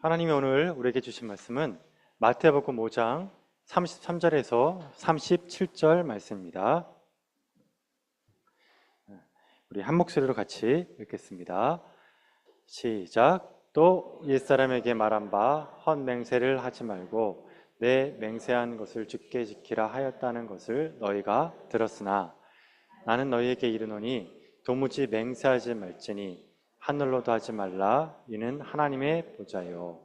하나님이 오늘 우리에게 주신 말씀은 마태복음 5장 33절에서 37절 말씀입니다. 우리 한 목소리로 같이 읽겠습니다. 시작. 또 옛사람에게 말한 바 헛맹세를 하지 말고 내 맹세한 것을 주께 지키라 하였다는 것을 너희가 들었으나 나는 너희에게 이르노니 도무지 맹세하지 말지니 하늘로도 하지 말라 이는 하나님의 보좌요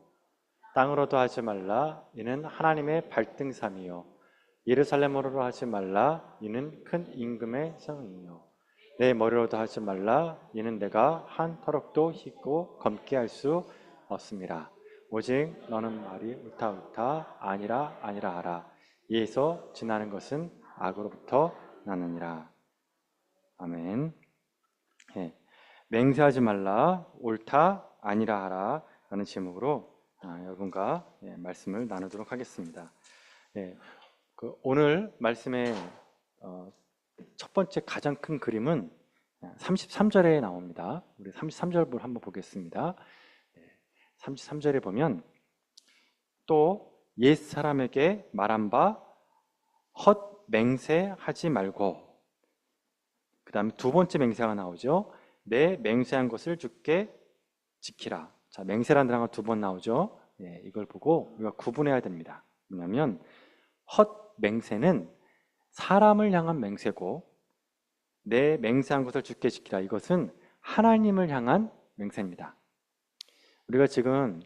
땅으로도 하지 말라 이는 하나님의 발등삼이요 예루살렘으로도 하지 말라 이는 큰 임금의 성이요 내 머리로도 하지 말라 이는 내가 한 터럭도 씻고 검게 할 수 없음이라. 오직 너는 말이 옳다 옳다 아니라 아니라 하라. 이에서 지나는 것은 악으로부터 나느니라. 아멘. 맹세하지 말라 옳다 아니라 하라 라는 제목으로 여러분과 말씀을 나누도록 하겠습니다. 오늘 말씀의 첫 번째 가장 큰 그림은 33절에 나옵니다. 우리 33절 한번 보겠습니다. 33절에 보면 또 옛사람에게 말한 바 헛맹세하지 말고, 그 다음에 두 번째 맹세가 나오죠. 내 맹세한 것을 주께 지키라. 자, 맹세라는 단어가 두 번 나오죠. 이걸 보고 우리가 구분해야 됩니다. 뭐냐면 헛맹세는 사람을 향한 맹세고, 내 맹세한 것을 주께 지키라, 이것은 하나님을 향한 맹세입니다. 우리가 지금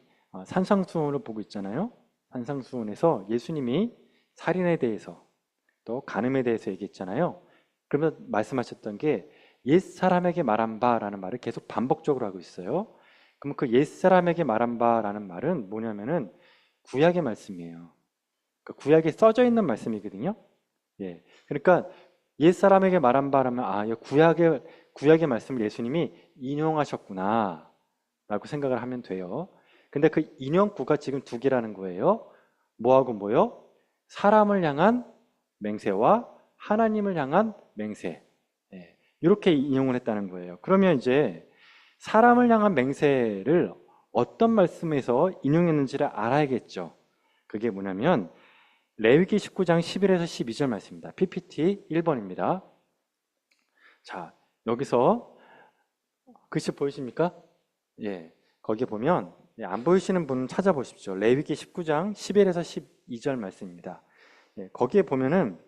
산상수훈을 보고 있잖아요. 산상수훈에서 예수님이 살인에 대해서 또 간음에 대해서 얘기했잖아요. 그러면 말씀하셨던 게 옛사람에게 말한 바라는 말을 계속 반복적으로 하고 있어요. 그럼 그 옛사람에게 말한 바라는 말은 뭐냐면은 구약의 말씀이에요. 그러니까 구약에 써져 있는 말씀이거든요. 그러니까 옛사람에게 말한 바라면 구약의 말씀을 예수님이 인용하셨구나 라고 생각을 하면 돼요. 근데 그 인용구가 지금 두 개라는 거예요. 뭐하고 뭐요? 사람을 향한 맹세와 하나님을 향한 맹세, 이렇게 인용을 했다는 거예요. 그러면 이제 사람을 향한 맹세를 어떤 말씀에서 인용했는지를 알아야겠죠. 그게 뭐냐면 레위기 19장 11에서 12절 말씀입니다. PPT 1번입니다. 자, 여기서 글씨 보이십니까? 거기에 보면 안 보이시는 분은 찾아보십시오. 레위기 19장 11에서 12절 말씀입니다. 거기에 보면은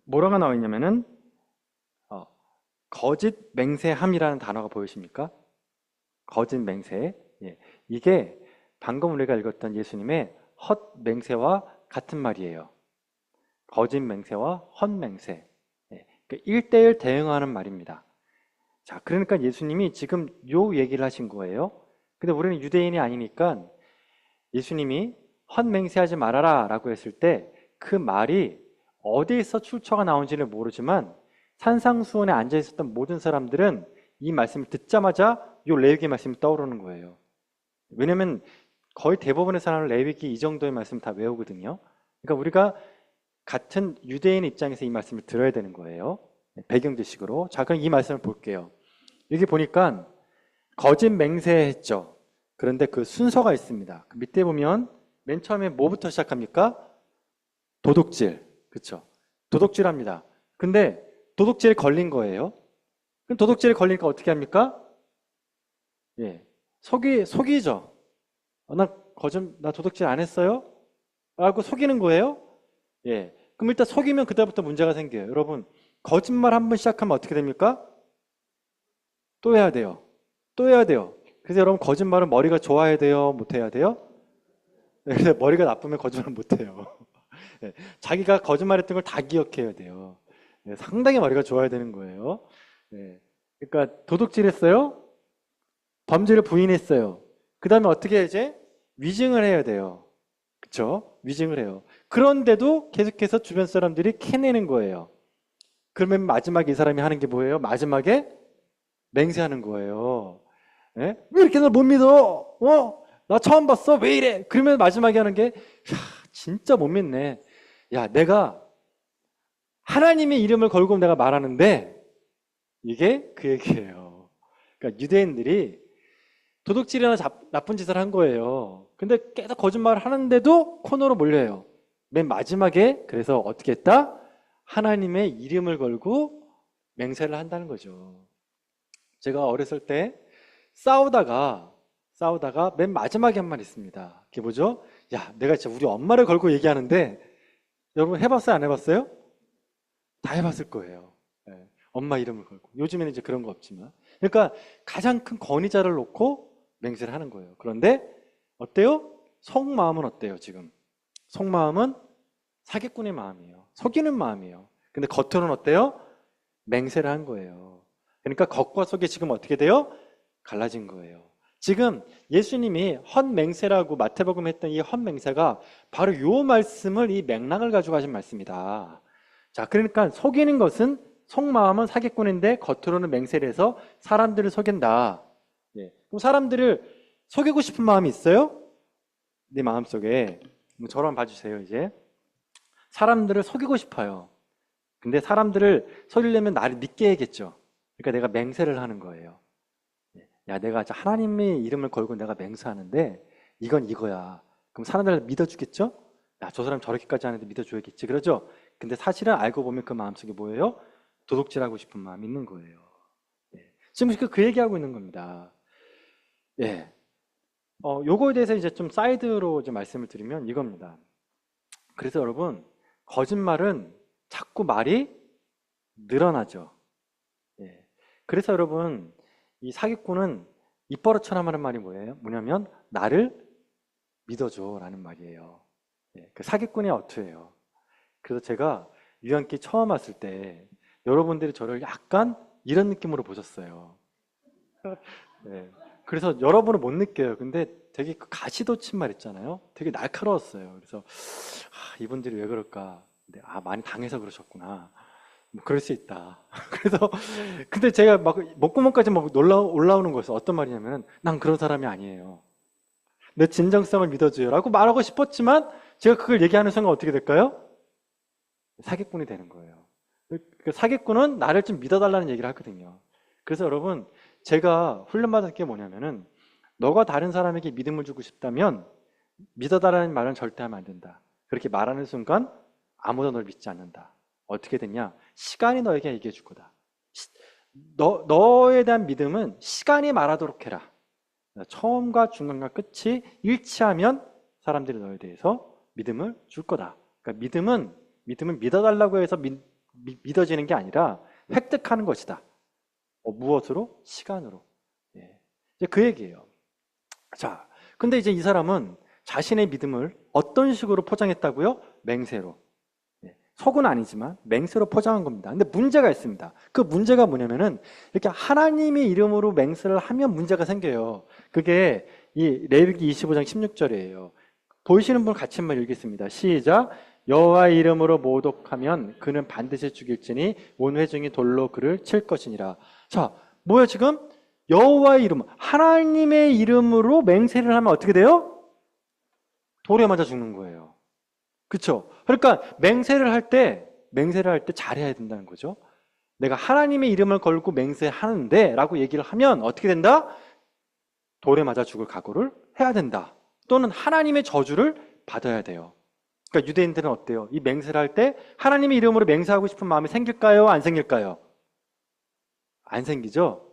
뭐라고 나와 있냐면은 거짓 맹세함이라는 단어가 보이십니까? 거짓 맹세. 이게 방금 우리가 읽었던 예수님의 헛맹세와 같은 말이에요. 거짓 맹세와 헛맹세. 1대1 대응하는 말입니다. 자, 그러니까 예수님이 지금 요 얘기를 하신 거예요. 근데 우리는 유대인이 아니니까 예수님이 헛맹세하지 말아라 라고 했을 때 그 말이 어디에서 출처가 나온지는 모르지만 산상수훈에 앉아 있었던 모든 사람들은 이 말씀을 듣자마자 요 레위기 말씀이 떠오르는 거예요. 왜냐면 거의 대부분의 사람은 레위기 이 정도의 말씀 다 외우거든요. 그러니까 우리가 같은 유대인 입장에서 이 말씀을 들어야 되는 거예요. 배경 지식으로. 자, 그럼 이 말씀을 볼게요. 여기 보니까 거짓 맹세했죠. 그런데 그 순서가 있습니다. 그 밑에 보면 맨 처음에 뭐부터 시작합니까? 도둑질. 그렇죠? 도둑질합니다. 근데 도둑질에 걸린 거예요. 그럼 도둑질에 걸리니까 어떻게 합니까? 속이죠. 나 도둑질 안 했어요? 라고 속이는 거예요. 그럼 일단 속이면 그다음부터 문제가 생겨요. 여러분, 거짓말 한 번 시작하면 어떻게 됩니까? 또 해야 돼요. 또 해야 돼요. 그래서 여러분, 거짓말은 머리가 좋아야 돼요? 못해야 돼요? 그래서 머리가 나쁘면 거짓말 못해요. 자기가 거짓말했던 걸 다 기억해야 돼요. 상당히 머리가 좋아야 되는 거예요. 그러니까 도둑질했어요. 범죄를 부인했어요. 그 다음에 어떻게 해야지? 위증을 해야 돼요. 그렇죠? 위증을 해요. 그런데도 계속해서 주변 사람들이 캐내는 거예요. 그러면 마지막에 이 사람이 하는 게 뭐예요? 마지막에 맹세하는 거예요. 왜 이렇게 날 못 믿어? 나 처음 봤어? 왜 이래? 그러면 마지막에 하는 게 진짜 못 믿네. 야, 내가 하나님의 이름을 걸고 내가 말하는데 이게 그 얘기예요. 그러니까 유대인들이 도둑질이나 나쁜 짓을 한 거예요. 근데 계속 거짓말을 하는데도 코너로 몰려요. 맨 마지막에 그래서 어떻게 했다? 하나님의 이름을 걸고 맹세를 한다는 거죠. 제가 어렸을 때 싸우다가 맨 마지막에 한 말 있습니다. 그게 뭐죠? 야, 내가 진짜 우리 엄마를 걸고 얘기하는데 여러분 해봤어요? 안 해봤어요? 다 해봤을 거예요. 네, 엄마 이름을 걸고. 요즘에는 이제 그런 거 없지만. 그러니까 가장 큰 권위자를 놓고 맹세를 하는 거예요. 그런데 어때요? 속마음은 어때요, 지금? 속마음은 사기꾼의 마음이에요. 속이는 마음이에요. 근데 겉으로는 어때요? 맹세를 한 거예요. 그러니까 겉과 속이 지금 어떻게 돼요? 갈라진 거예요. 지금 예수님이 헛맹세라고 마태복음 했던 이 헛맹세가 바로 이 말씀을, 이 맥락을 가지고 하신 말씀이다. 자, 그러니까 속이는 것은, 속마음은 사기꾼인데 겉으로는 맹세를 해서 사람들을 속인다. 예. 그럼 사람들을 속이고 싶은 마음이 있어요? 네 마음속에. 저를 한번 봐주세요, 이제. 사람들을 속이고 싶어요. 근데 사람들을 속이려면 나를 믿게 해야겠죠. 그러니까 내가 맹세를 하는 거예요. 야, 내가 하나님의 이름을 걸고 내가 맹세하는데 이건 이거야. 그럼 사람들 믿어주겠죠? 야, 저 사람 저렇게까지 하는데 믿어줘야겠지. 그러죠? 근데 사실은 알고 보면 그 마음속에 뭐예요? 도둑질하고 싶은 마음이 있는 거예요. 예. 지금 그 얘기하고 있는 겁니다. 예. 요거에 대해서 이제 좀 사이드로 좀 말씀을 드리면 이겁니다. 그래서 여러분, 거짓말은 자꾸 말이 늘어나죠. 예. 그래서 여러분, 이 사기꾼은 입버릇처럼 하는 말이 뭐냐면 나를 믿어줘 라는 말이에요. 예. 그 사기꾼의 어투예요. 그래서 제가 유한기 처음 왔을 때 여러분들이 저를 약간 이런 느낌으로 보셨어요. 예. 그래서 여러분은 못 느껴요. 근데 되게 그 가시돋친 말 있잖아요. 되게 날카로웠어요. 그래서 이분들이 왜 그럴까? 근데 많이 당해서 그러셨구나. 뭐 그럴 수 있다. 그래서 근데 제가 막 목구멍까지 막 올라오는 거였어요. 어떤 말이냐면 난 그런 사람이 아니에요. 내 진정성을 믿어줘요 라고 말하고 싶었지만 제가 그걸 얘기하는 순간 어떻게 될까요? 사기꾼이 되는 거예요. 그 사기꾼은 나를 좀 믿어달라는 얘기를 하거든요. 그래서 여러분, 제가 훈련받은 게 뭐냐면은 너가 다른 사람에게 믿음을 주고 싶다면 믿어달라는 말은 절대 하면 안 된다. 그렇게 말하는 순간 아무도 널 믿지 않는다. 어떻게 됐냐? 시간이 너에게 얘기해 줄 거다. 너에 대한 믿음은 시간이 말하도록 해라. 처음과 중간과 끝이 일치하면 사람들이 너에 대해서 믿음을 줄 거다. 그러니까 믿음은 믿어달라고 해서 믿어지는 게 아니라 획득하는 것이다. 무엇으로? 시간으로. 예. 이제 그 얘기예요. 자, 근데 이제 이 사람은 자신의 믿음을 어떤 식으로 포장했다고요? 맹세로. 예. 속은 아니지만 맹세로 포장한 겁니다. 근데 문제가 있습니다. 그 문제가 뭐냐면은 이렇게 하나님의 이름으로 맹세를 하면 문제가 생겨요. 그게 이 레위기 25장 16절이에요. 보이시는 분 같이 한번 읽겠습니다. 시작. 여호와의 이름으로 모독하면 그는 반드시 죽일지니 온 회중이 돌로 그를 칠 것이니라. 자, 뭐야 지금? 여호와의 이름, 하나님의 이름으로 맹세를 하면 어떻게 돼요? 돌에 맞아 죽는 거예요. 그렇죠? 그러니까 맹세를 할 때 잘해야 된다는 거죠. 내가 하나님의 이름을 걸고 맹세하는데 라고 얘기를 하면 어떻게 된다? 돌에 맞아 죽을 각오를 해야 된다. 또는 하나님의 저주를 받아야 돼요. 그러니까 유대인들은 어때요? 이 맹세를 할 때 하나님의 이름으로 맹세하고 싶은 마음이 생길까요? 안 생길까요? 안 생기죠?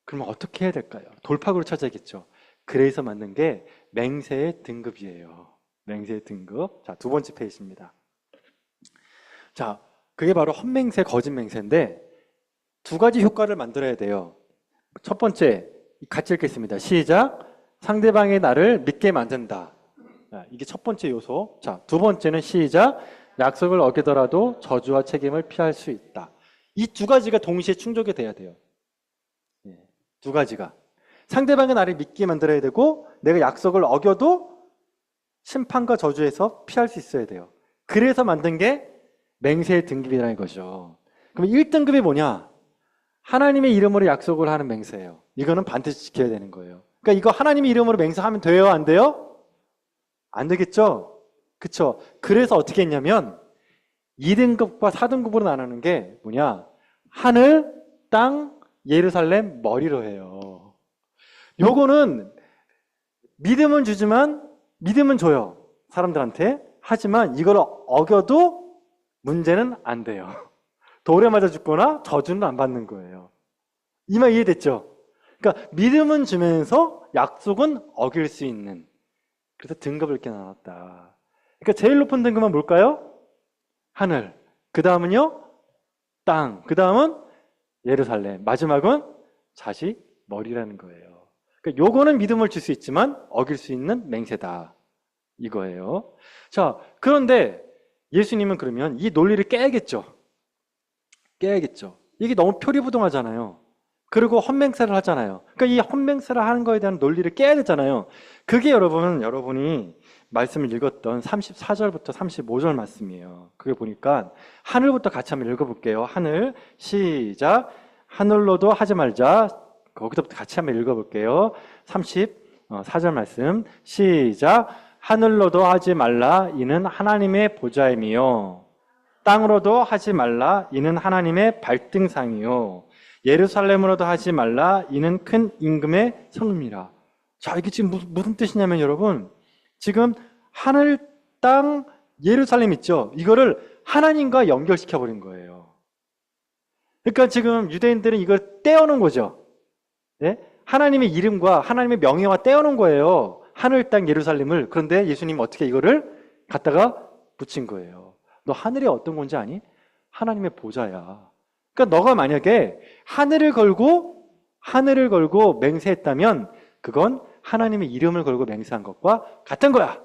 그러면 어떻게 해야 될까요? 돌파구를 찾아야겠죠. 그래서 만든 게 맹세의 등급이에요. 맹세의 등급. 자, 두 번째 페이지입니다. 자, 그게 바로 헛맹세, 거짓맹세인데 두 가지 효과를 만들어야 돼요. 첫 번째, 같이 읽겠습니다. 시작. 상대방의 나를 믿게 만든다. 이게 첫 번째 요소. 자, 두 번째는 시작. 약속을 어기더라도 저주와 책임을 피할 수 있다. 이 두 가지가 동시에 충족이 돼야 돼요. 두 가지가. 상대방의 나를 믿게 만들어야 되고 내가 약속을 어겨도 심판과 저주에서 피할 수 있어야 돼요. 그래서 만든 게 맹세의 등급이라는 거죠. 그럼 1등급이 뭐냐? 하나님의 이름으로 약속을 하는 맹세예요. 이거는 반드시 지켜야 되는 거예요. 그러니까 이거 하나님의 이름으로 맹세하면 돼요? 안 돼요? 안 되겠죠? 그쵸? 그래서 어떻게 했냐면 2등급과 4등급으로 나누는 게 뭐냐? 하늘, 땅, 예루살렘, 머리로 해요. 요거는 믿음은 주지만 믿음은 줘요. 사람들한테. 하지만 이걸 어겨도 문제는 안 돼요. 돌에 맞아 죽거나 저주는 안 받는 거예요. 이 말 이해됐죠? 그러니까 믿음은 주면서 약속은 어길 수 있는. 그래서 등급을 이렇게 나눴다. 그러니까 제일 높은 등급은 뭘까요? 하늘. 그 다음은요? 땅. 그 다음은 예루살렘. 마지막은 자식 머리라는 거예요. 그러니까 요거는 믿음을 줄 수 있지만 어길 수 있는 맹세다. 이거예요. 자, 그런데 예수님은 그러면 이 논리를 깨야겠죠. 깨야겠죠. 이게 너무 표리부동하잖아요. 그리고 헛맹세를 하잖아요. 그러니까 이 헛맹세를 하는 거에 대한 논리를 깨야 되잖아요. 그게 여러분이 말씀을 읽었던 34절부터 35절 말씀이에요. 그게 보니까 하늘부터 같이 한번 읽어볼게요. 하늘, 시작. 하늘로도 하지 말자. 거기서부터 같이 한번 읽어볼게요. 34절 말씀, 시작. 하늘로도 하지 말라. 이는 하나님의 보좌임이요. 땅으로도 하지 말라. 이는 하나님의 발등상이요. 예루살렘으로도 하지 말라. 이는 큰 임금의 성읍이라. 자, 이게 지금 무슨 뜻이냐면 여러분, 지금 하늘, 땅, 예루살렘 있죠? 이거를 하나님과 연결시켜 버린 거예요. 그러니까 지금 유대인들은 이걸 떼어놓은 거죠. 네? 하나님의 이름과 하나님의 명예와 떼어놓은 거예요. 하늘, 땅, 예루살렘을. 그런데 예수님은 어떻게 이거를 갖다가 붙인 거예요. 너 하늘이 어떤 건지 아니? 하나님의 보좌야. 그러니까 너가 만약에 하늘을 걸고 맹세했다면 그건 하나님의 이름을 걸고 맹세한 것과 같은 거야.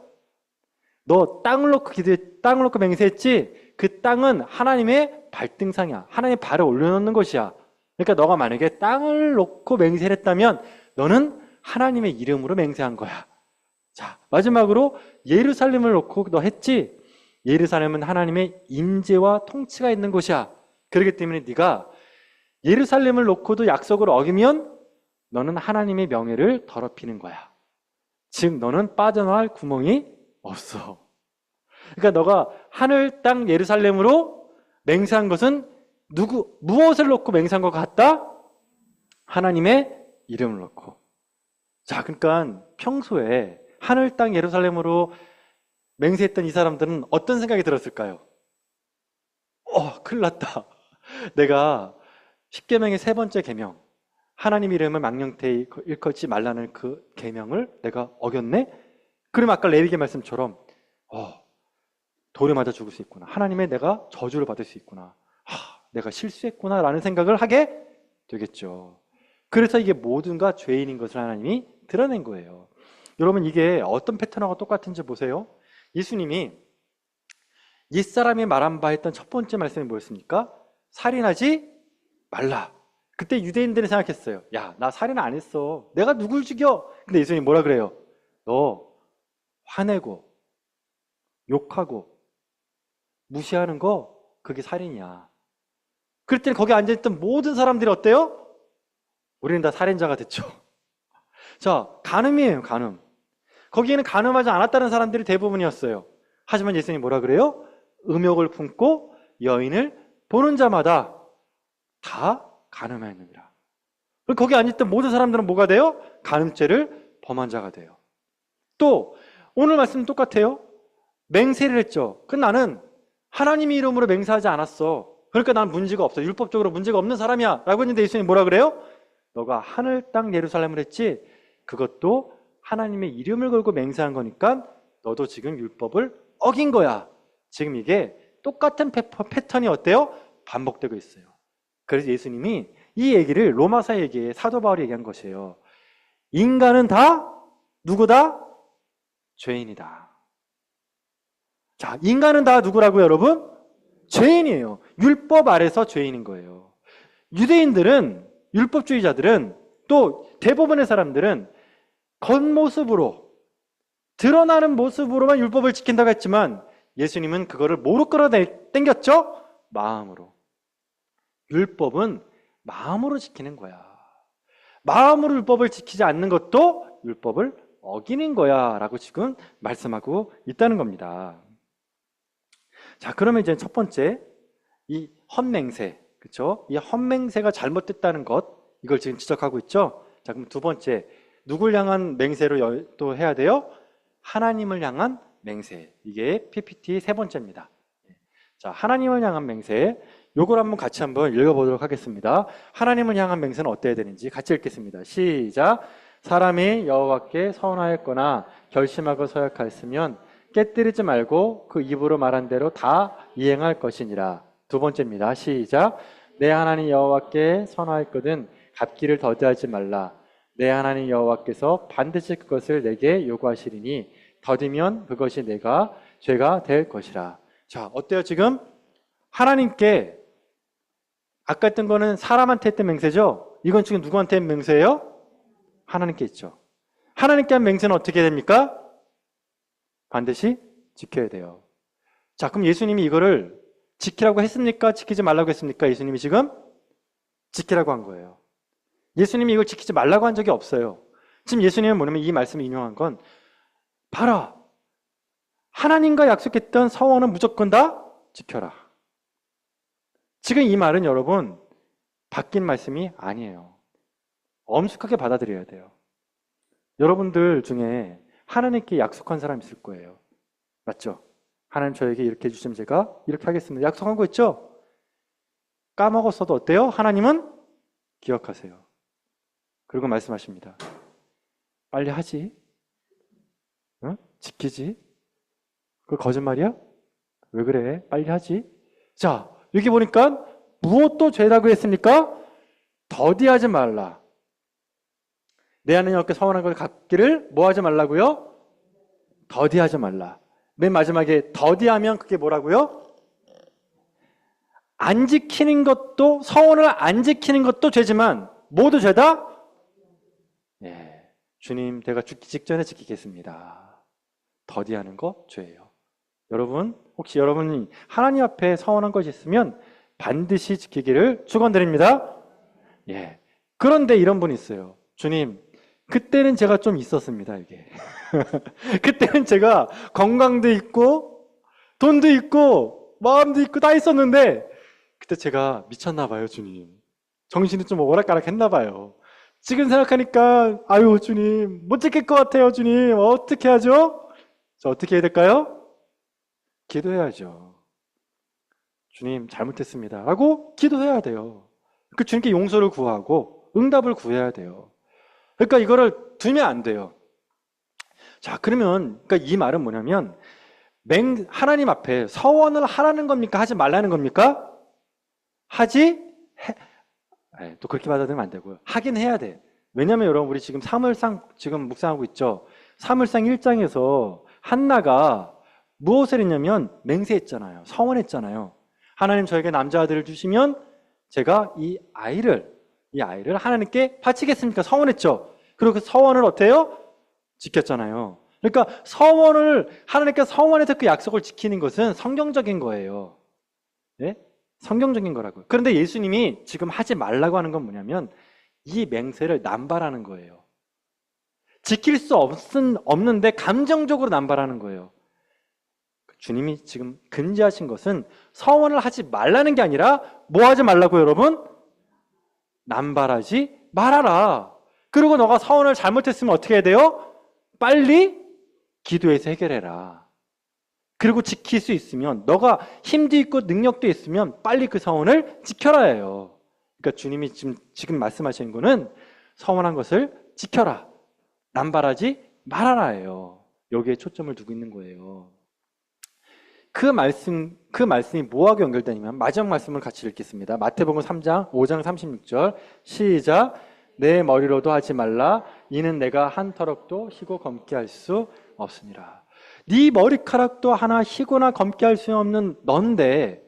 너 땅을 놓고 맹세했지? 그 땅은 하나님의 발등상이야. 하나님의 발을 올려놓는 것이야. 그러니까 너가 만약에 땅을 놓고 맹세를 했다면 너는 하나님의 이름으로 맹세한 거야. 자, 마지막으로 예루살렘을 놓고 너 했지? 예루살렘은 하나님의 임재와 통치가 있는 곳이야. 그렇기 때문에 네가 예루살렘을 놓고도 약속을 어기면 너는 하나님의 명예를 더럽히는 거야. 즉 너는 빠져나갈 구멍이 없어. 그러니까 너가 하늘, 땅, 예루살렘으로 맹세한 것은 무엇을 놓고 맹세한 것 같다? 하나님의 이름을 놓고. 자, 그러니까 평소에 하늘, 땅, 예루살렘으로 맹세했던 이 사람들은 어떤 생각이 들었을까요? 큰일 났다. 내가 십계명의 세 번째 계명, 하나님 이름을 망령되이 일컫지 말라는 그 계명을 내가 어겼네? 그럼 아까 레위기 말씀처럼 돌에 맞아 죽을 수 있구나. 하나님의 내가 저주를 받을 수 있구나. 내가 실수했구나 라는 생각을 하게 되겠죠. 그래서 이게 모든가 죄인인 것을 하나님이 드러낸 거예요. 여러분, 이게 어떤 패턴하고 똑같은지 보세요. 예수님이 옛사람이 말한 바 했던 첫 번째 말씀이 뭐였습니까? 살인하지 말라. 그때 유대인들이 생각했어요. 야, 나 살인 안 했어. 내가 누굴 죽여? 근데 예수님이 뭐라 그래요? 너 화내고 욕하고 무시하는 거 그게 살인이야. 그랬더니 거기 앉아있던 모든 사람들이 어때요? 우리는 다 살인자가 됐죠. 자, 간음이에요, 간음. 거기에는 간음하지 않았다는 사람들이 대부분이었어요. 하지만 예수님이 뭐라 그래요? 음욕을 품고 여인을 보는 자마다 다 간음하였느니라. 거기 앉아있던 모든 사람들은 뭐가 돼요? 간음죄를 범한 자가 돼요. 또 오늘 말씀은 똑같아요. 맹세를 했죠. 그 나는 하나님의 이름으로 맹세하지 않았어. 그러니까 난 문제가 없어. 율법적으로 문제가 없는 사람이야 라고 했는데 예수님이 뭐라 그래요? 너가 하늘, 땅, 예루살렘을 했지? 그것도 하나님의 이름을 걸고 맹세한 거니까 너도 지금 율법을 어긴 거야. 지금 이게 똑같은 패턴이 어때요? 반복되고 있어요. 그래서 예수님이 이 얘기를 로마서 얘기에 사도 바울이 얘기한 것이에요. 인간은 다 누구다? 죄인이다. 자, 인간은 다 누구라고요, 여러분? 죄인이에요. 율법 아래서 죄인인 거예요. 유대인들은, 율법주의자들은, 또 대부분의 사람들은 겉모습으로, 드러나는 모습으로만 율법을 지킨다고 했지만 예수님은 그거를 뭐로 끌어당겼죠? 마음으로. 율법은 마음으로 지키는 거야. 마음으로 율법을 지키지 않는 것도 율법을 어기는 거야 라고 지금 말씀하고 있다는 겁니다. 자, 그러면 이제 첫 번째, 이 헛맹세, 그렇죠? 이 헛맹세가 잘못됐다는 것, 이걸 지금 지적하고 있죠. 자, 그럼 두 번째, 누굴 향한 맹세로 또 해야 돼요? 하나님을 향한 맹세. 이게 PPT 세 번째입니다. 자, 하나님을 향한 맹세. 요걸 같이 한번 읽어보도록 하겠습니다. 하나님을 향한 맹세는 어때야 되는지 같이 읽겠습니다. 시작. 사람이 여호와께 서원하였거나 결심하고 서약하였으면 깨뜨리지 말고 그 입으로 말한 대로 다 이행할 것이니라. 두 번째입니다. 시작. 내 하나님 여호와께 선하였거든 갚기를 더디하지 말라. 내 하나님 여호와께서 반드시 그것을 내게 요구하시리니 더디면 그것이 내가 죄가 될 것이라. 자, 어때요 지금? 하나님께 아까 했던 거는 사람한테 했던 맹세죠? 이건 지금 누구한테 한 맹세예요? 하나님께 있죠. 하나님께 한 맹세는 어떻게 됩니까? 반드시 지켜야 돼요. 자, 그럼 예수님이 이거를 지키라고 했습니까? 지키지 말라고 했습니까? 예수님이 지금 지키라고 한 거예요. 예수님이 이걸 지키지 말라고 한 적이 없어요. 지금 예수님은 뭐냐면 이 말씀을 인용한 건 봐라. 하나님과 약속했던 서원은 무조건 다 지켜라. 지금 이 말은 여러분 바뀐 말씀이 아니에요. 엄숙하게 받아들여야 돼요. 여러분들 중에 하나님께 약속한 사람 있을 거예요. 맞죠? 하나님 저에게 이렇게 해주시면 제가 이렇게 하겠습니다. 약속한 거 있죠? 까먹었어도 어때요? 하나님은 기억하세요. 그리고 말씀하십니다. 빨리 하지. 어? 지키지. 그거 거짓말이야? 왜 그래? 빨리 하지. 자, 여기 보니까 무엇도 죄라고 했습니까? 더디하지 말라. 내 하나님 여호와께 서원한 것을 갚기를 뭐 하지 말라고요? 더디하지 말라. 맨 마지막에 더디하면 그게 뭐라고요? 안 지키는 것도, 서원을 안 지키는 것도 죄지만 모두 죄다? 예, 주님 내가 죽기 직전에 지키겠습니다. 더디하는 거 죄예요. 여러분, 혹시 여러분이 하나님 앞에 서원한 것이 있으면 반드시 지키기를 축원드립니다. 예. 그런데 이런 분이 있어요. 주님, 그때는 제가 좀 있었습니다, 이게. 그때는 제가 건강도 있고, 돈도 있고, 마음도 있고 다 있었는데, 그때 제가 미쳤나 봐요, 주님. 정신이 좀 오락가락 했나 봐요. 지금 생각하니까, 아유, 주님, 못 지킬 것 같아요, 주님. 어떻게 하죠? 자, 어떻게 해야 될까요? 기도해야죠. 주님, 잘못했습니다. 라고 기도해야 돼요. 그 주님께 용서를 구하고 응답을 구해야 돼요. 그러니까 이거를 두면 안 돼요. 자, 그러면 그러니까 이 말은 뭐냐면 하나님 앞에 서원을 하라는 겁니까? 하지 말라는 겁니까? 또 그렇게 받아들이면 안 되고요. 하긴 해야 돼. 왜냐면 여러분 우리 지금 사무엘상 지금 묵상하고 있죠. 사무엘상 1장에서 한나가 무엇을 했냐면 맹세했잖아요. 서원했잖아요. 하나님 저에게 남자 아들을 주시면 제가 이 아이를 하나님께 바치겠습니까? 서원했죠. 그리고 그 서원을 어때요? 지켰잖아요. 그러니까 서원을 하나님께 서원해서 그 약속을 지키는 것은 성경적인 거예요. 네? 성경적인 거라고요. 그런데 예수님이 지금 하지 말라고 하는 건 뭐냐면 이 맹세를 남발하는 거예요. 지킬 수 없는데 감정적으로 남발하는 거예요. 주님이 지금 금지하신 것은 서원을 하지 말라는 게 아니라 뭐 하지 말라고 여러분? 남발하지 말아라. 그리고 너가 서원을 잘못했으면 어떻게 해야 돼요? 빨리 기도해서 해결해라. 그리고 지킬 수 있으면 너가 힘도 있고 능력도 있으면 빨리 그 서원을 지켜라 해요. 그러니까 주님이 지금 말씀하시는 거는 서원한 것을 지켜라. 남발하지 말아라 해요. 여기에 초점을 두고 있는 거예요. 그 말씀이 뭐하고 연결되냐면 마지막 말씀을 같이 읽겠습니다. 마태복음 3장 5장 36절 시작. 내 머리로도 하지 말라. 이는 내가 한 터럭도 희고 검게 할 수 없으니라. 네 머리카락도 하나 희고나 검게 할 수 없는 넌데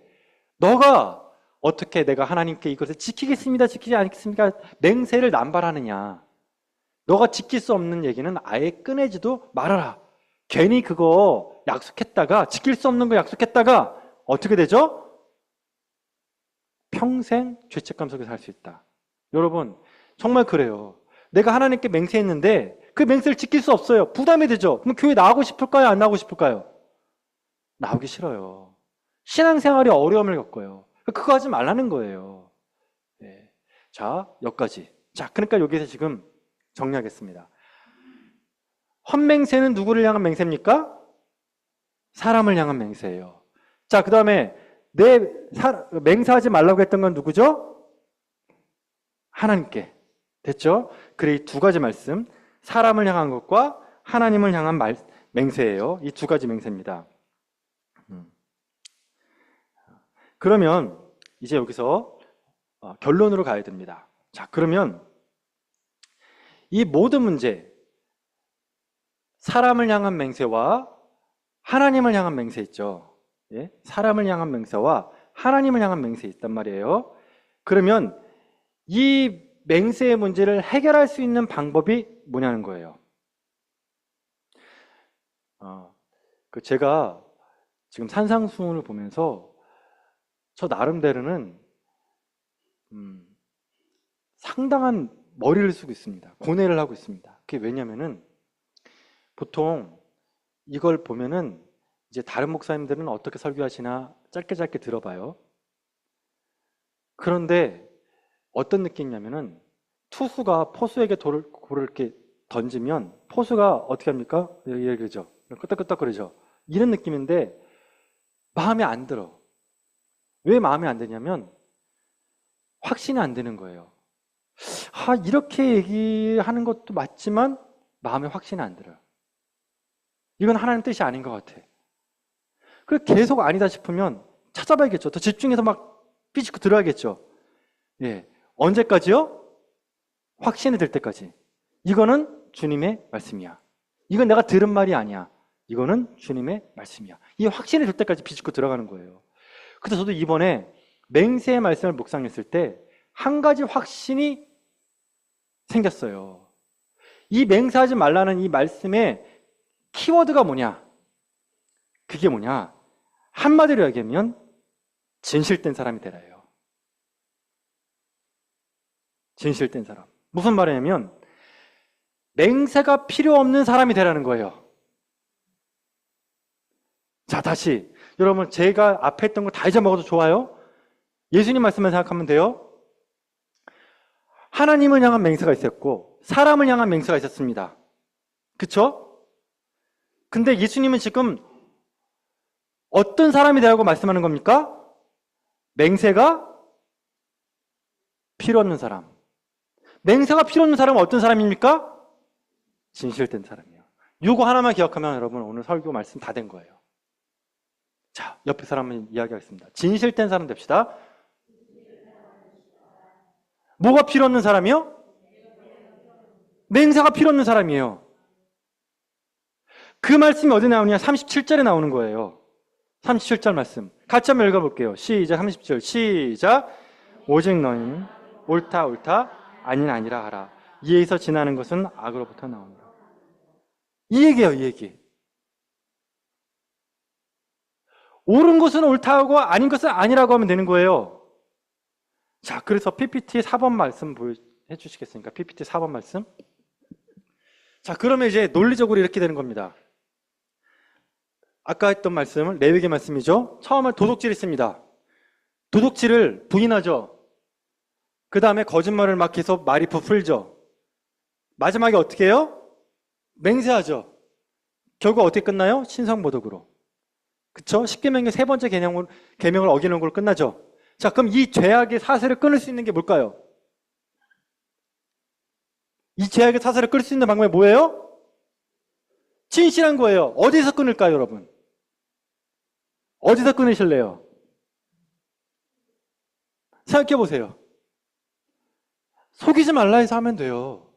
너가 어떻게 내가 하나님께 이것을 지키겠습니다, 지키지 않겠습니까? 맹세를 남발하느냐. 너가 지킬 수 없는 얘기는 아예 꺼내지도 말아라. 괜히 그거 약속했다가 지킬 수 없는 거 약속했다가 어떻게 되죠? 평생 죄책감 속에 살 수 있다. 여러분 정말 그래요. 내가 하나님께 맹세했는데 그 맹세를 지킬 수 없어요. 부담이 되죠. 그럼 교회 나오고 싶을까요? 안 나오고 싶을까요? 나오기 싫어요. 신앙생활이 어려움을 겪어요. 그거 하지 말라는 거예요. 네. 자, 여기까지. 자, 그러니까 여기서 지금 정리하겠습니다. 헛맹세는 누구를 향한 맹세입니까? 사람을 향한 맹세예요. 자, 그 다음에 맹세하지 말라고 했던 건 누구죠? 하나님께. 됐죠? 그래, 이 두 가지 말씀, 사람을 향한 것과 하나님을 향한 맹세예요. 이 두 가지 맹세입니다. 그러면 이제 여기서 결론으로 가야 됩니다. 자, 그러면 이 모든 문제, 사람을 향한 맹세와 하나님을 향한 맹세 있죠. 예? 사람을 향한 맹세와 하나님을 향한 맹세 있단 말이에요. 그러면 이 맹세의 문제를 해결할 수 있는 방법이 뭐냐는 거예요. 제가 지금 산상수훈을 보면서 저 나름대로는 상당한 머리를 쓰고 있습니다. 고뇌를 하고 있습니다. 그게 왜냐면은 보통 이걸 보면은 이제 다른 목사님들은 어떻게 설교하시나 짧게 들어봐요. 그런데 어떤 느낌이냐면은 투수가 포수에게 볼을 이렇게 던지면 포수가 어떻게 합니까? 그러죠. 끄덕끄덕거리죠. 이런 느낌인데 마음에 안 들어. 왜 마음에 안 드냐면 확신이 안 드는 거예요. 이렇게 얘기하는 것도 맞지만 마음에 확신이 안 들어요. 이건 하나님 뜻이 아닌 것 같아. 그래서 계속 아니다 싶으면 찾아봐야겠죠. 더 집중해서 막 삐집고 들어야겠죠. 예. 언제까지요? 확신이 들 때까지. 이거는 주님의 말씀이야. 이건 내가 들은 말이 아니야. 이거는 주님의 말씀이야. 이 확신이 들 때까지 비집고 들어가는 거예요. 그래서 저도 이번에 맹세의 말씀을 묵상했을 때 한 가지 확신이 생겼어요. 이 맹세하지 말라는 이 말씀의 키워드가 뭐냐? 그게 뭐냐? 한마디로 얘기하면 진실된 사람이 되라요. 진실된 사람. 무슨 말이냐면 맹세가 필요 없는 사람이 되라는 거예요. 자, 다시 여러분, 제가 앞에 했던 거 다 잊어먹어도 좋아요? 예수님 말씀만 생각하면 돼요. 하나님을 향한 맹세가 있었고 사람을 향한 맹세가 있었습니다. 그쵸? 근데 예수님은 지금 어떤 사람이 되라고 말씀하는 겁니까? 맹세가 필요 없는 사람. 맹세가 필요 없는 사람은 어떤 사람입니까? 진실된 사람이에요. 이거 하나만 기억하면 여러분 오늘 설교 말씀 다 된 거예요. 자, 옆에 사람은 이야기하겠습니다. 진실된 사람 됩시다. 뭐가 필요 없는 사람이요? 맹세가 필요 없는 사람이에요. 그 말씀이 어디 나오냐? 37절에 나오는 거예요. 37절 말씀. 같이 한번 읽어볼게요. 시작. 30절. 시작. 오직 너희는 옳다 아니라 하라. 이에서 지나는 것은 악으로부터 나옵니다. 이 얘기예요. 이 얘기. 옳은 것은 옳다고 아닌 것은 아니라고 하면 되는 거예요. 자, 그래서 PPT 4번 말씀 해주시겠습니까? PPT 4번 말씀. 자, 그러면 이제 논리적으로 이렇게 되는 겁니다. 아까 했던 말씀은 레위기 말씀이죠. 처음에 도둑질 있습니다. 도둑질을 부인하죠. 그 다음에 거짓말을 막 계속 말이 부풀죠. 마지막에 어떻게 해요? 맹세하죠. 결국 어떻게 끝나요? 신성모독으로. 그쵸? 십계명의 세 번째 계명을 어기는 걸로 끝나죠. 자, 그럼 이 죄악의 사슬을 끊을 수 있는 게 뭘까요? 이 죄악의 사슬을 끊을 수 있는 방법이 뭐예요? 진실한 거예요. 어디서 끊을까요, 여러분? 어디서 끊으실래요? 생각해 보세요. 속이지 말라 해서 하면 돼요.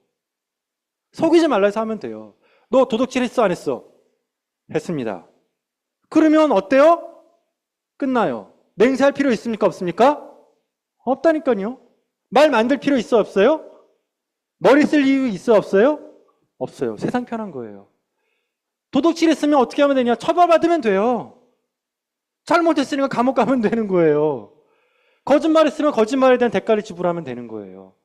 속이지 말라 해서 하면 돼요. 너 도둑질 했어, 안 했어? 했습니다. 그러면 어때요? 끝나요. 맹세할 필요 있습니까? 없습니까? 없다니까요. 말 만들 필요 있어? 없어요? 머리 쓸 이유 있어? 없어요? 없어요. 세상 편한 거예요. 도둑질 했으면 어떻게 하면 되냐? 처벌받으면 돼요. 잘못했으니까 감옥 가면 되는 거예요. 거짓말했으면 거짓말에 대한 대가를 지불하면 되는 거예요.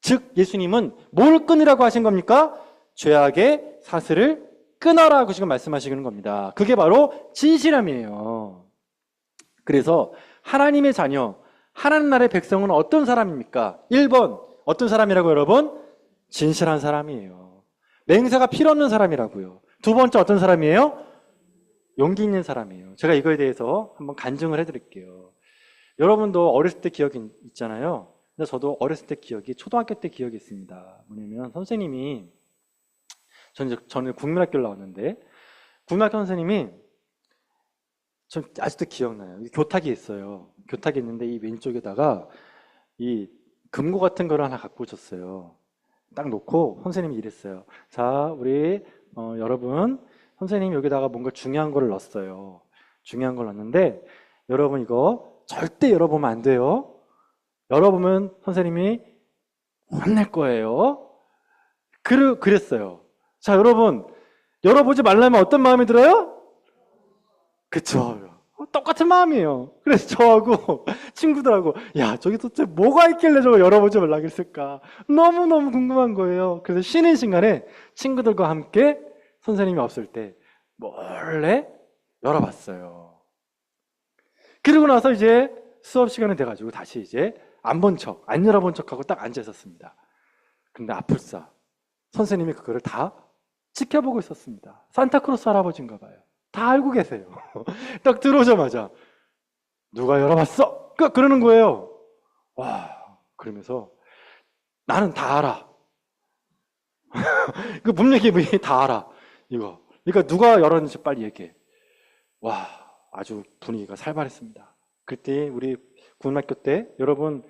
즉 예수님은 뭘 끊으라고 하신 겁니까? 죄악의 사슬을 끊어라고 지금 말씀하시는 겁니다. 그게 바로 진실함이에요. 그래서 하나님의 자녀, 하나님 나라의 백성은 어떤 사람입니까? 1번 어떤 사람이라고 여러분? 진실한 사람이에요. 맹세가 필요 없는 사람이라고요. 두 번째 어떤 사람이에요? 용기 있는 사람이에요. 제가 이거에 대해서 한번 간증을 해드릴게요. 여러분도 어렸을 때 기억이 있잖아요. 근데 저도 어렸을 때 기억이 초등학교 때 기억이 있습니다. 뭐냐면 선생님이 저는 국민학교를 나왔는데 국민학교 선생님이 전 아직도 기억나요. 교탁이 있어요. 교탁이 있는데 이 왼쪽에다가 이 금고 같은 거를 하나 갖고 오셨어요. 딱 놓고 선생님이 이랬어요. 자, 우리 여러분, 선생님이 여기다가 뭔가 중요한 거를 넣었어요. 중요한 걸 넣었는데 여러분 이거 절대 열어보면 안 돼요. 열어보면 선생님이 혼낼 거예요. 그랬어요. 자, 여러분, 열어보지 말라면 어떤 마음이 들어요? 그쵸. 똑같은 마음이에요. 그래서 저하고 친구들하고 야, 저기 도대체 뭐가 있길래 저거 열어보지 말라 그랬을까? 너무너무 궁금한 거예요. 그래서 쉬는 시간에 친구들과 함께 선생님이 없을 때 몰래 열어봤어요. 그리고 나서 이제 수업 시간이 돼가지고 다시 이제 안 본 척, 안 열어본 척하고 딱 앉아 있었습니다. 근데 아플싸 선생님이 그거를 다 지켜보고 있었습니다. 산타크로스 할아버지인가 봐요. 다 알고 계세요. 딱 들어오자마자 누가 열어봤어? 그러는 거예요. 와, 그러면서 나는 다 알아. 그 분명히 다 알아. 이거. 그러니까 누가 열었는지 빨리 얘기해. 와, 아주 분위기가 살벌했습니다. 그때 우리 국민학교 때 여러분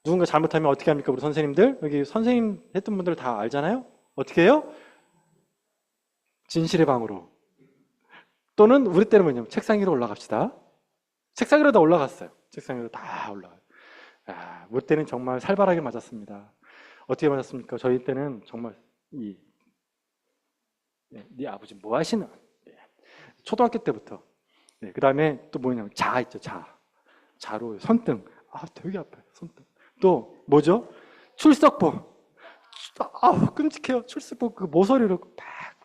누군가 잘못하면 어떻게 합니까? 우리 선생님들 여기 선생님 했던 분들 다 알잖아요. 어떻게 해요? 진실의 방으로. 또는 우리 때는 뭐냐면 책상 위로 올라갑시다. 책상 위로 다 올라갔어요. 책상 위로 다 올라가요. 우리 때는 정말 살벌하게 맞았습니다. 어떻게 맞았습니까? 저희 때는 정말 네 아버지 뭐 하시는? 초등학교 때부터. 그 다음에 또 뭐냐면 자 있죠. 자로 손등. 되게 아파요. 손등. 또 뭐죠? 출석부. 끔찍해요. 출석부 그 모서리로 팍.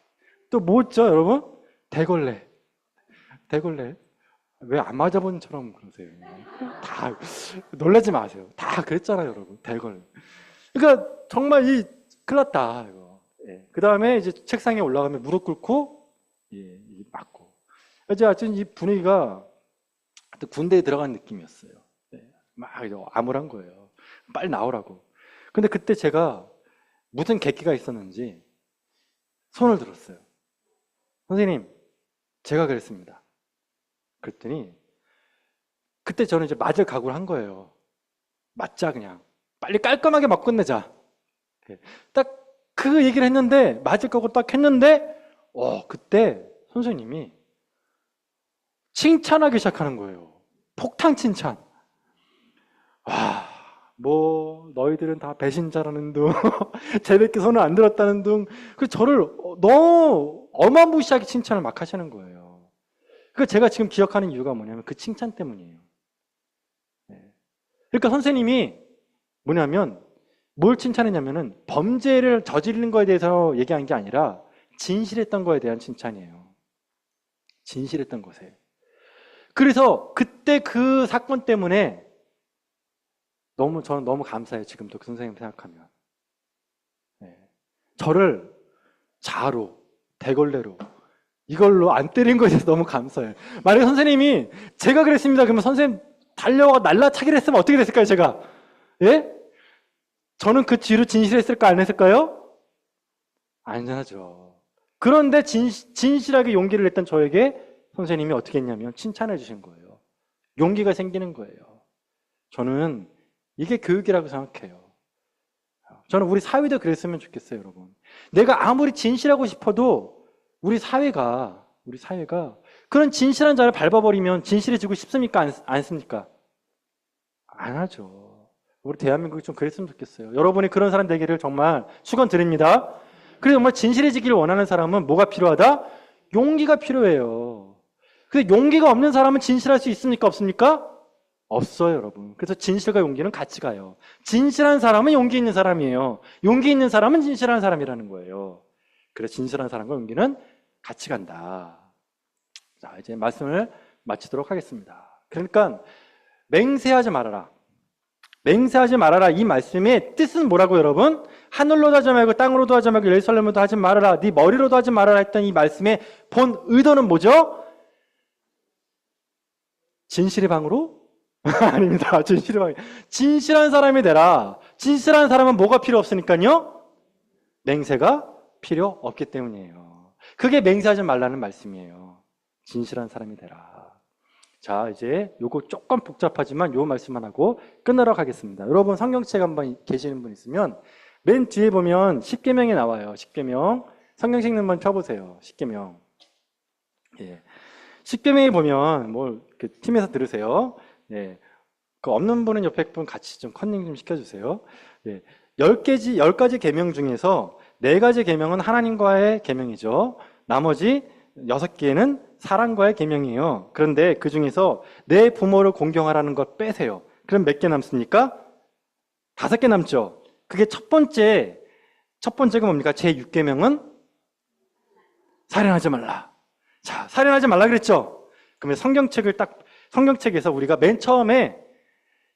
또 뭐 있죠, 여러분? 대걸레. 왜 안 맞아본 처럼 그러세요? 다 놀라지 마세요. 다 그랬잖아요, 여러분. 대걸레. 그러니까 정말 큰일 났다 이거. 그 다음에 이제 책상에 올라가면 무릎 꿇고 맞고. 이제 하여튼 이 분위기가 군대에 들어간 느낌이었어요. 막 암울한 거예요. 빨리 나오라고. 근데 그때 제가 무슨 계기가 있었는지 손을 들었어요. 선생님, 제가 그랬습니다. 그랬더니 그때 저는 이제 맞을 각오를 한 거예요. 맞자 그냥. 빨리 깔끔하게 맞고 끝내자. 딱 그 얘기를 했는데 맞을 거고 딱 했는데 그때 선생님이 칭찬하기 시작하는 거예요. 폭탄 칭찬. 뭐 너희들은 다 배신자라는 둥 제밖에 손을 안 들었다는 둥. 그 저를 너무 어마무시하게 칭찬을 막 하시는 거예요. 그 제가 지금 기억하는 이유가 뭐냐면 그 칭찬 때문이에요. 그러니까 선생님이 뭐냐면 뭘 칭찬했냐면은 범죄를 저지르는 거에 대해서 얘기한 게 아니라 진실했던 거에 대한 칭찬이에요. 진실했던 것에. 그래서 그때 그 사건 때문에 저는 너무 감사해요. 지금도 그 선생님 생각하면. 저를 자로, 대걸레로 이걸로 안 때린 거에 대해서 너무 감사해요. 만약에 선생님이 제가 그랬습니다. 그러면 선생님 달려와 날라차기를 했으면 어떻게 됐을까요, 제가? 예? 저는 그 뒤로 진실했을까, 안 했을까요? 아니죠. 그런데 진실하게 용기를 냈던 저에게 선생님이 어떻게 했냐면 칭찬해 주신 거예요. 용기가 생기는 거예요. 저는 이게 교육이라고 생각해요. 저는 우리 사회도 그랬으면 좋겠어요, 여러분. 내가 아무리 진실하고 싶어도 우리 사회가 그런 진실한 자를 밟아버리면 진실해지고 싶습니까? 안 습니까? 안 하죠. 우리 대한민국이 좀 그랬으면 좋겠어요. 여러분이 그런 사람 되기를 정말 축원드립니다. 그래서 정말 진실해지기를 원하는 사람은 뭐가 필요하다? 용기가 필요해요. 근데 용기가 없는 사람은 진실할 수 있습니까? 없습니까? 없어요, 여러분. 그래서 진실과 용기는 같이 가요. 진실한 사람은 용기 있는 사람이에요. 용기 있는 사람은 진실한 사람이라는 거예요. 그래서 진실한 사람과 용기는 같이 간다. 자, 이제 말씀을 마치도록 하겠습니다. 그러니까 맹세하지 말아라. 맹세하지 말아라. 이 말씀의 뜻은 뭐라고 여러분? 하늘로도 하지 말고 땅으로도 하지 말고 예루살렘으로도 하지 말아라. 네 머리로도 하지 말아라 했던 이 말씀의 본 의도는 뭐죠? 진실의 방으로? 아닙니다. 진실의 방. 진실한 사람이 되라. 진실한 사람은 뭐가 필요 없으니까요? 맹세가 필요 없기 때문이에요. 그게 맹세하지 말라는 말씀이에요. 진실한 사람이 되라. 자, 이제 요거 조금 복잡하지만 요 말씀만 하고 끝내러 가겠습니다. 여러분 성경책 한번 계시는 분 있으면 맨 뒤에 보면 십계명이 나와요. 십계명. 성경책 한번 펴보세요. 십계명. 예. 십계명에 보면 뭐 그 팀에서 들으세요. 예. 그 없는 분은 옆에 분 같이 좀 컨닝 좀 시켜주세요. 예. 10가지 계명 중에서 4가지 계명은 하나님과의 계명이죠. 나머지 6개는 사람과의 계명이에요. 그런데 그 중에서 내 부모를 공경하라는 것 빼세요. 그럼 몇 개 남습니까? 5개 남죠. 그게 첫 번째가 뭡니까? 제6계명은 살인하지 말라. 자, 살인하지 말라 그랬죠? 그러면 성경책에서 우리가 맨 처음에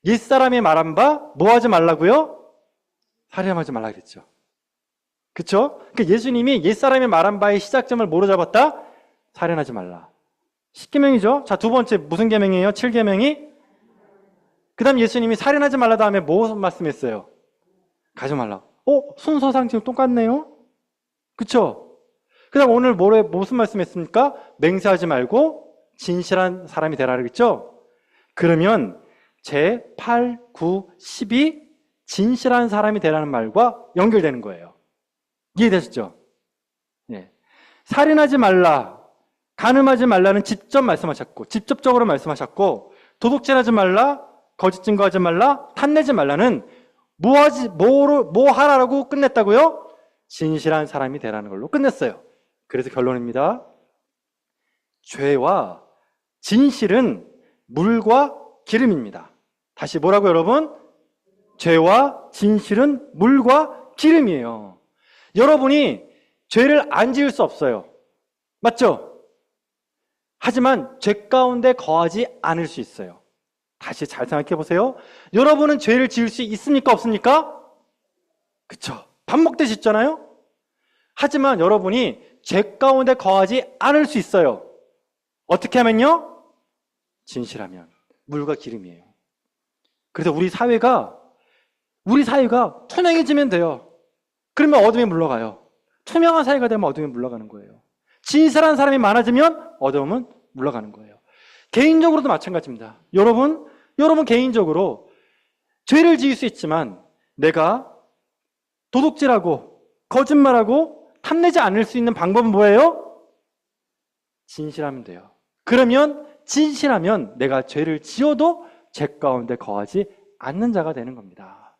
옛사람이 말한 바 뭐 하지 말라고요? 살인하지 말라 그랬죠. 그쵸? 그러니까 예수님이 옛사람이 말한 바의 시작점을 뭐로 잡았다? 살인하지 말라. 10계명이죠. 자, 두 번째 무슨 계명이에요? 7계명이? 그 다음 예수님이 살인하지 말라 다음에 뭐 말씀했어요? 가지 말라. 순서상 지금 똑같네요? 그쵸? 그 다음 오늘 무슨 말씀했습니까? 맹세하지 말고 진실한 사람이 되라 그랬죠? 그러면 제 8, 9, 10이 진실한 사람이 되라는 말과 연결되는 거예요. 이해되셨죠? 예. 살인하지 말라, 간음하지 말라는 직접적으로 말씀하셨고, 도둑질하지 말라, 거짓 증거하지 말라, 탐내지 말라는 뭐 하라라고 끝냈다고요? 진실한 사람이 되라는 걸로 끝냈어요. 그래서 결론입니다. 죄와 진실은 물과 기름입니다. 다시 뭐라고 여러분? 죄와 진실은 물과 기름이에요. 여러분이 죄를 안 지을 수 없어요. 맞죠? 하지만 죄 가운데 거하지 않을 수 있어요. 다시 잘 생각해 보세요. 여러분은 죄를 지을 수 있습니까? 없습니까? 그쵸? 밥 먹듯이 짓잖아요? 하지만 여러분이 죄 가운데 거하지 않을 수 있어요. 어떻게 하면요? 진실하면. 물과 기름이에요. 그래서 우리 사회가 투명해지면 돼요. 그러면 어둠에 물러가요. 투명한 사회가 되면 어둠에 물러가는 거예요. 진실한 사람이 많아지면 어둠은 물러가는 거예요. 개인적으로도 마찬가지입니다. 여러분 개인적으로 죄를 지을 수 있지만 내가 도둑질하고 거짓말하고 탐내지 않을 수 있는 방법은 뭐예요? 진실하면 돼요. 그러면 진실하면 내가 죄를 지어도 죄 가운데 거하지 않는 자가 되는 겁니다.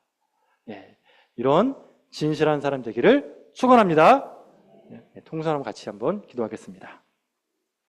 예, 이런 진실한 사람 되기를 축원합니다. 통성하면 같이 한번 기도하겠습니다.